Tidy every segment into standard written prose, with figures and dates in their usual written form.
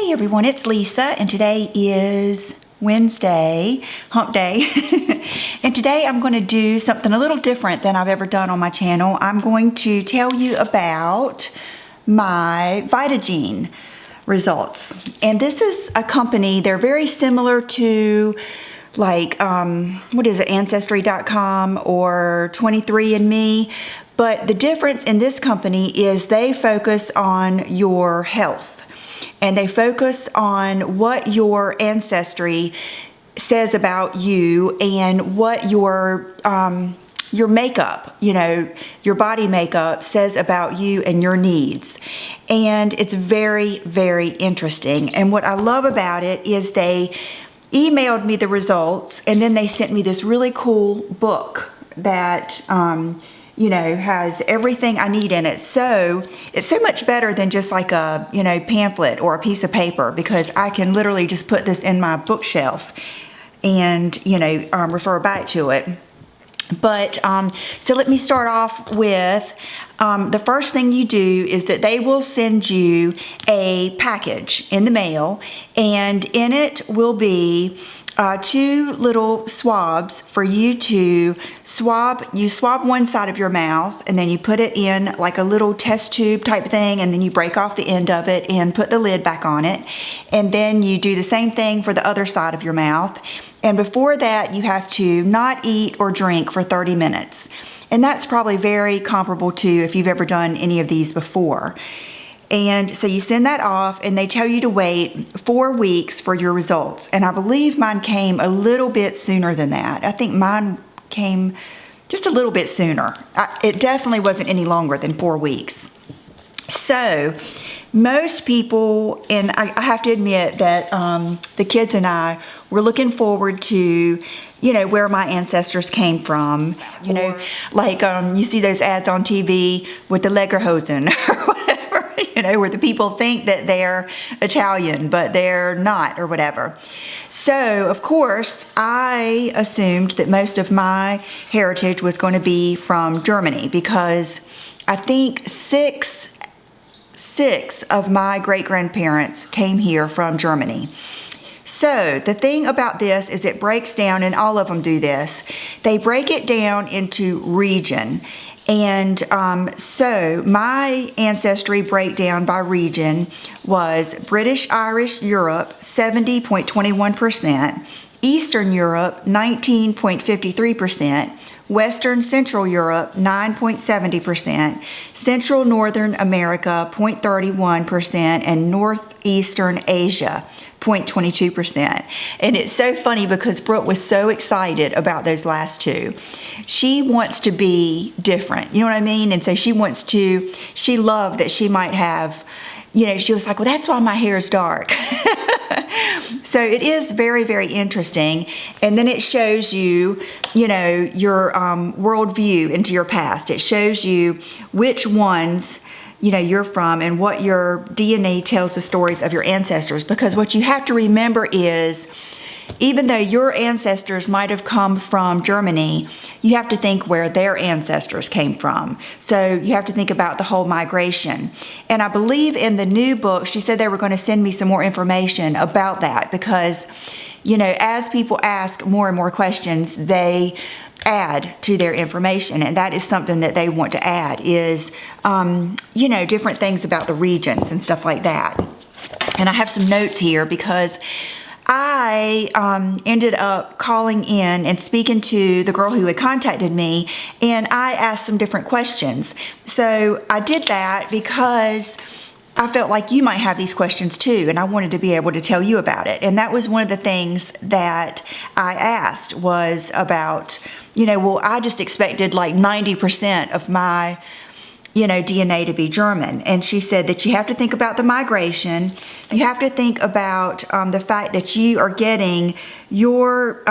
Hey everyone, it's Lisa, and today is Wednesday, hump day. And today I'm going to do something a little different than I've ever done on my channel. I'm going to tell you about my Vitagene results. And this is a company, they're very similar to like, what is it, Ancestry.com or 23andMe. But the difference in this company is they focus on your health. And they focus on what your ancestry says about you and what your makeup, your body makeup says about you and your needs. And it's very, very interesting. And what I love about it is they emailed me the results, and then they sent me this really cool book that has everything I need in it. So it's so much better than just like a, pamphlet or a piece of paper, because I can literally just put this in my bookshelf and, refer back to it. But, so let me start off with, the first thing you do is that they will send you a package in the mail, and in it will be two little swabs for you to swab. You swab one side of your mouth, and then you put it in like a little test tube type thing, and then you break off the end of it and put the lid back on it. And then you do the same thing for the other side of your mouth. And before that, you have to not eat or drink for 30 minutes. And that's probably very comparable to if you've ever done any of these before. And so you send that off, and they tell you to wait 4 weeks for your results. And I believe mine came a little bit sooner than that. I think mine came just a little bit sooner. It definitely wasn't any longer than 4 weeks. So most people, and I have to admit that the kids and I were looking forward to, where my ancestors came from. Like you see those ads on TV with the Lederhosen or whatever. Where the people think that they're Italian, but they're not, or whatever. So, of course, I assumed that most of my heritage was going to be from Germany, because I think six of my great-grandparents came here from Germany. So the thing about this is it breaks down, and all of them do this, they break it down into region. And so my ancestry breakdown by region was British Irish Europe 70.21%, Eastern Europe 19.53%, Western Central Europe 9.70%, Central Northern America 0.31%, and Northeastern Asia 0.22%. And it's so funny because Brooke was so excited about those last two. She wants to be different, you know what I mean? And so she loved that she might have, she was like, well, that's why my hair is dark. So it is very, very interesting. And then it shows you, your worldview into your past. It shows you which ones you're from, and what your DNA tells the stories of your ancestors. Because what you have to remember is, even though your ancestors might have come from Germany, you have to think where their ancestors came from. So you have to think about the whole migration. And I believe in the new book, she said they were going to send me some more information about that, because, as people ask more and more questions, they add to their information, and that is something that they want to add is, different things about the regions and stuff like that. And I have some notes here because I ended up calling in and speaking to the girl who had contacted me, and I asked some different questions. So I did that because I felt like you might have these questions too, and I wanted to be able to tell you about it. And that was one of the things that I asked was about, well, I just expected like 90% of my, DNA to be German. And she said that you have to think about the migration. You have to think about the fact that you are getting your,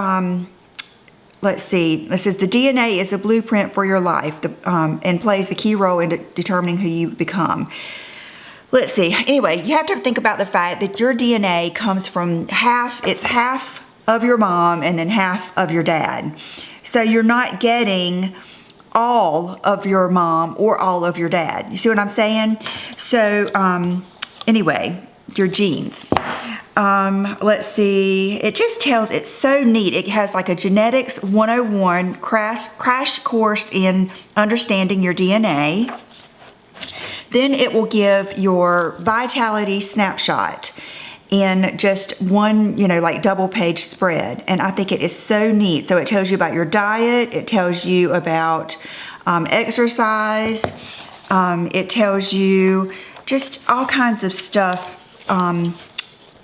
let's see, it says the DNA is a blueprint for your life and plays a key role in determining who you become. Let's see. Anyway, you have to think about the fact that your DNA comes from half of your mom and then half of your dad. So you're not getting all of your mom or all of your dad. You see what I'm saying? So anyway, genes. Let's see. It just tells, it's so neat. It has like a genetics 101 crash course in understanding your DNA. Then it will give your vitality snapshot in just one, like double page spread. And I think it is so neat. So it tells you about your diet. It tells you about exercise. It tells you just all kinds of stuff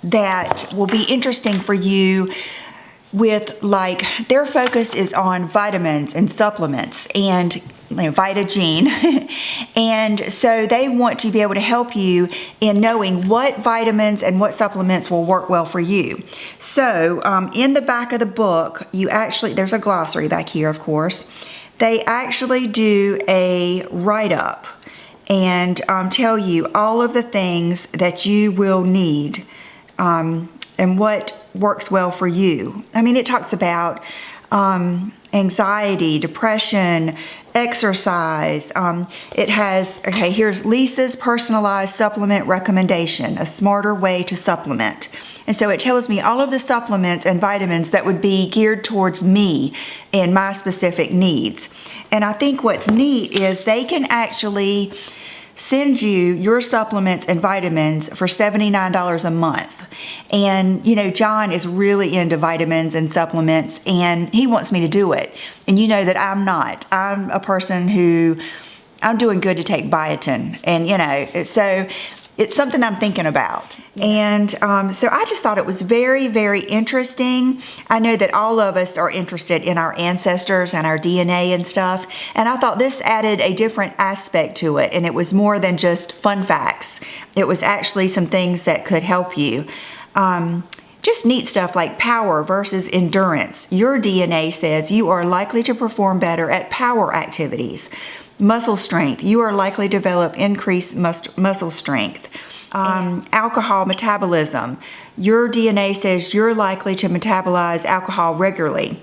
that will be interesting for you with, like, their focus is on vitamins and supplements and Vitagene. And so they want to be able to help you in knowing what vitamins and what supplements will work well for you. So in the back of the book, there's a glossary back here, of course. They actually do a write-up and tell you all of the things that you will need and what works well for you. I mean, it talks about anxiety, depression, exercise. It has, here's Lisa's personalized supplement recommendation, a smarter way to supplement. And so it tells me all of the supplements and vitamins that would be geared towards me and my specific needs. And I think what's neat is they can actually send you your supplements and vitamins for $79 a month. And, John is really into vitamins and supplements, and he wants me to do it. And you know that I'm not. I'm a person who, I'm doing good to take biotin. And, so it's something I'm thinking about. And so I just thought it was very, very interesting. I know that all of us are interested in our ancestors and our DNA and stuff. And I thought this added a different aspect to it. And it was more than just fun facts. It was actually some things that could help you. Just neat stuff like power versus endurance. Your DNA says you are likely to perform better at power activities. Muscle strength. You are likely to develop increased muscle strength. Alcohol metabolism. Your DNA says you're likely to metabolize alcohol regularly.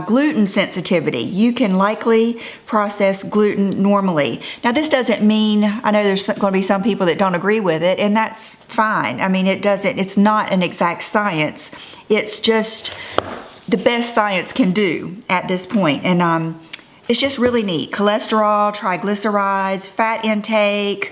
Gluten sensitivity. You can likely process gluten normally. Now, this doesn't mean, I know there's going to be some people that don't agree with it, and that's fine. I mean, it's not an exact science. It's just the best science can do at this point. And it's just really neat. Cholesterol, triglycerides, fat intake.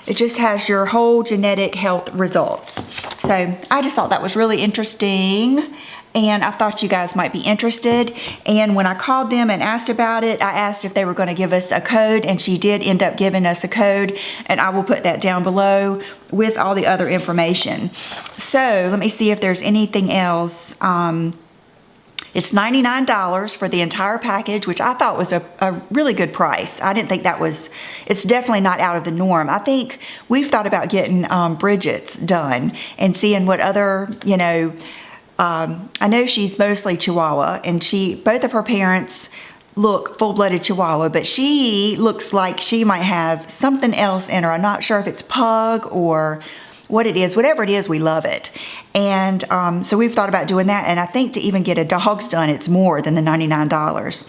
It just has your whole genetic health results. So I just thought that was really interesting, and I thought you guys might be interested. And when I called them and asked about it, I asked if they were going to give us a code, and she did end up giving us a code, and I will put that down below with all the other information. So let me see if there's anything else. It's $99 for the entire package, which I thought was a really good price. I didn't think it's definitely not out of the norm. I think we've thought about getting Bridget's done and seeing what other, I know she's mostly Chihuahua, and both of her parents look full-blooded Chihuahua, but she looks like she might have something else in her. I'm not sure if it's pug or what it is. Whatever it is, we love it. And so we've thought about doing that. And I think to even get a dog's done, it's more than the $99.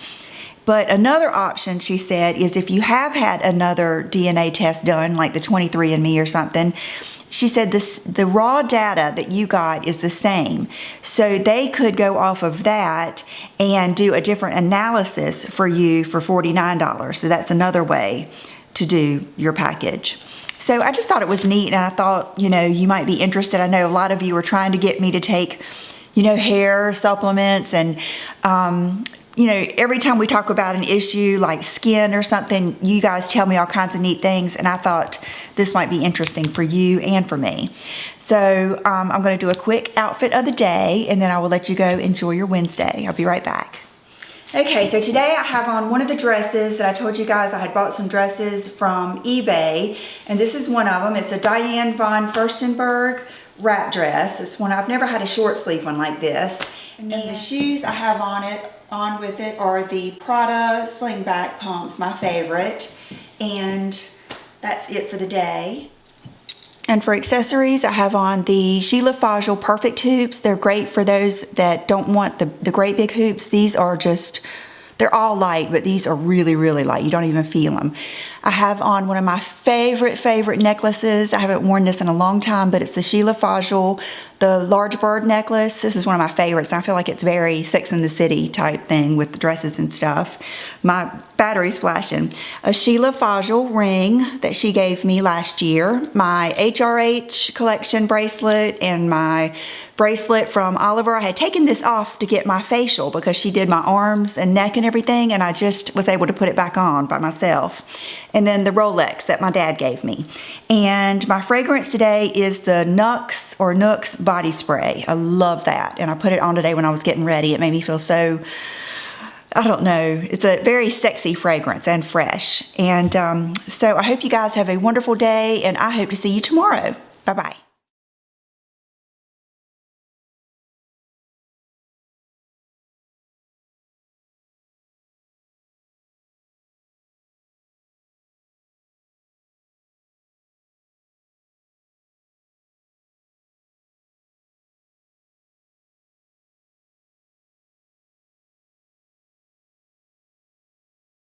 But another option, she said, is if you have had another DNA test done, like the 23andMe or something, she said the raw data that you got is the same. So they could go off of that and do a different analysis for you for $49. So that's another way to do your package. So I just thought it was neat, and I thought, you might be interested. I know a lot of you were trying to get me to take, hair supplements, and, every time we talk about an issue like skin or something, you guys tell me all kinds of neat things, and I thought this might be interesting for you and for me. So I'm going to do a quick outfit of the day, and then I will let you go enjoy your Wednesday. I'll be right back. Okay, so today I have on one of the dresses that I told you guys I had bought some dresses from eBay, and this is one of them. It's a Diane von Furstenberg wrap dress. It's one, I've never had a short sleeve one like this. And then the shoes I have on with it are the Prada slingback pumps, my favorite. And that's it for the day. And for accessories, I have on the Sheila Fajl Perfect hoops. They're great for those that don't want the great big hoops. These are they're all light, but these are really, really light. You don't even feel them. I have on one of my favorite necklaces. I haven't worn this in a long time, but it's the Sheila Fajl, the large bird necklace. This is one of my favorites. I feel like it's very Sex and the City type thing with the dresses and stuff. My battery's flashing. A Sheila Fajl ring that she gave me last year. My HRH collection bracelet and my bracelet from Oliver. I had taken this off to get my facial because she did my arms and neck and everything, and I just was able to put it back on by myself. And then the Rolex that my dad gave me. And my fragrance today is the Nuxe body spray. I love that, and I put it on today when I was getting ready. It made me feel so, I don't know, it's a very sexy fragrance and fresh. And so I hope you guys have a wonderful day, and I hope to see you tomorrow. Bye-bye.